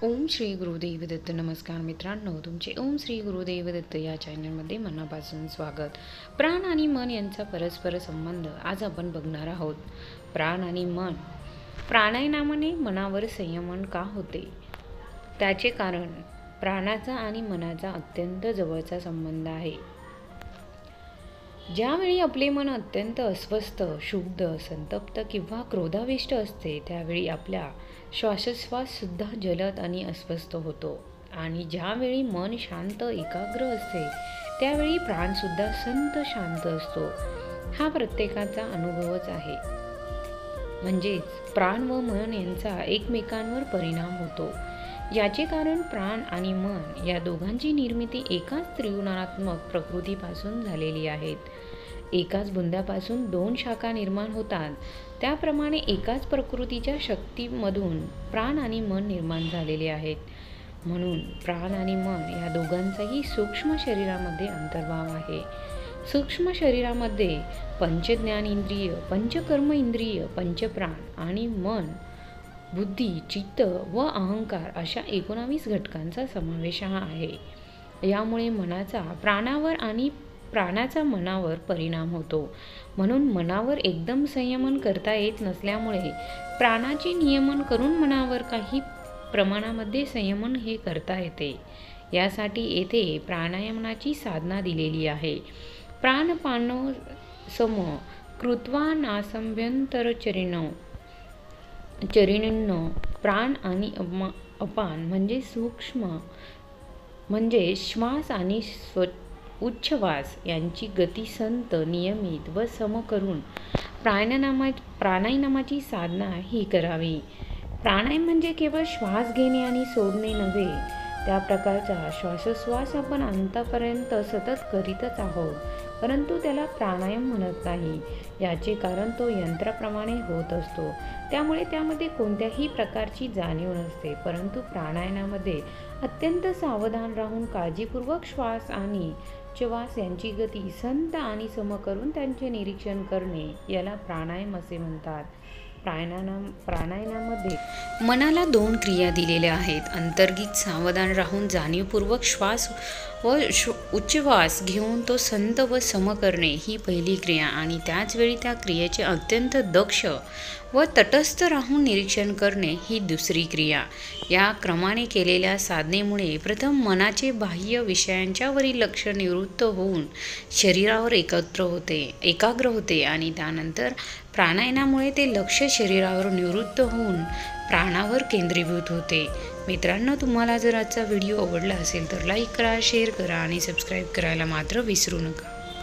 ओम श्री गुरुदेव दत्त. नमस्कार मित्रांनो, तुमचे ओम श्री गुरुदेव दत्त या चॅनलमध्ये मनापासून स्वागत. प्राण आणि मन यांचा परस्पर संबंध आज आपण बघणार आहोत. प्राण आणि मन. प्राणायामाने मनावर संयमन का होते? त्याचे कारण. प्राणाचा आणि मनाचा अत्यंत जवळचा संबंध आहे. ज्यावेळी आपले मन अत्यंत अस्वस्थ, क्षुब्ध, संतप्त किंवा क्रोधाविष्ट असते, त्यावेळी आपला श्वासोच्छ्वाससुद्धा जलद आणि अस्वस्थ होतो. आणि ज्यावेळी मन शांत, एकाग्र असते, त्यावेळी प्राणसुद्धा संत, शांत असतो. हा प्रत्येकाचा अनुभवच आहे. म्हणजेच प्राण व मन यांचा एकमेकांवर परिणाम होतो. याचे कारण प्राण आणि मन या दोघांची निर्मिती एकाच त्रिगुणात्मक प्रकृतीपासून झालेली आहेत. एकाच बुंद्यापासून दोन शाखा निर्माण होतात, त्याप्रमाणे एकाच प्रकृतीच्या शक्तीमधून प्राण आणि मन निर्माण झालेले आहेत. म्हणून प्राण आणि मन या दोघांचाही सूक्ष्म शरीरामध्ये अंतर्भाव आहे. सूक्ष्म शरीरामध्ये पंचज्ञानेंद्रिय, पंचकर्म इंद्रिय, पंचप्राण आणि मन, बुद्धी, चित्त व अहंकार अशा 19 घटकांचा समावेश आहे. यामुळे मनाचा प्राणावर आणि प्राणाचा मनावर परिणाम होतो. म्हणून मनावर एकदम संयमन करता येत नसल्यामुळे प्राणाचे नियमन करून मनावर काही प्रमाणामध्ये संयमन हे करता येते. यासाठी येथे प्राणायामाची साधना दिलेली आहे. प्राणपानो सम कृत्वा नासभ्यंतरचरिणो प्राण आणि अपान म्हणजे सूक्ष्म म्हणजे श्वास आणि उच्छ्वास यांची गती संत, नियमित व सम करून प्राणायामाची साधना ही करावी. प्राणायाम म्हणजे केवळ श्वास घेणे आणि सोडणे नव्हे. त्या प्रकारचा श्वासोच्छ्वास आपण अंतापर्यंत सतत करीतच आहोत, परंतु त्याला प्राणायाम म्हणत नाही. याचे कारण तो यंत्राप्रमाणे होत असतो, त्यामुळे त्यामध्ये कोणत्याही प्रकारची जाणीव नसते. परंतु प्राणायामामध्ये अत्यंत सावधान राहून काळजीपूर्वक श्वास आणि उच्छ्वास यांची गती संत आणि सम करून त्यांचे निरीक्षण करणे याला प्राणायाम असे म्हणतात. प्राणायामामध्ये मनाला 2 क्रिया दिलेल्या आहेत. अंतर्गत सावधान राहून जाणीवपूर्वक श्वास व उच्छ्वास घेऊन तो संत व सम करणे ही पहिली क्रिया, आणि त्याचवेळी त्या क्रियेचे अत्यंत दक्ष व तटस्थ राहून निरीक्षण करणे ही दुसरी क्रिया. या क्रमाने केलेल्या साधनेमुळे प्रथम मनाचे बाह्य विषयांच्यावरील लक्ष निवृत्त होऊन शरीरावर एकाग्र होते आणि त्यानंतर प्राणायामामुळे ते लक्ष शरीरावर निवृत्त होऊन प्राणावर केंद्रीभूत होते. मित्रांनो, तुम्हाला जर आजचा व्हिडिओ आवडला असेल तर लाईक करा, शेअर करा आणि सबस्क्राईब करायला मात्र विसरू नका.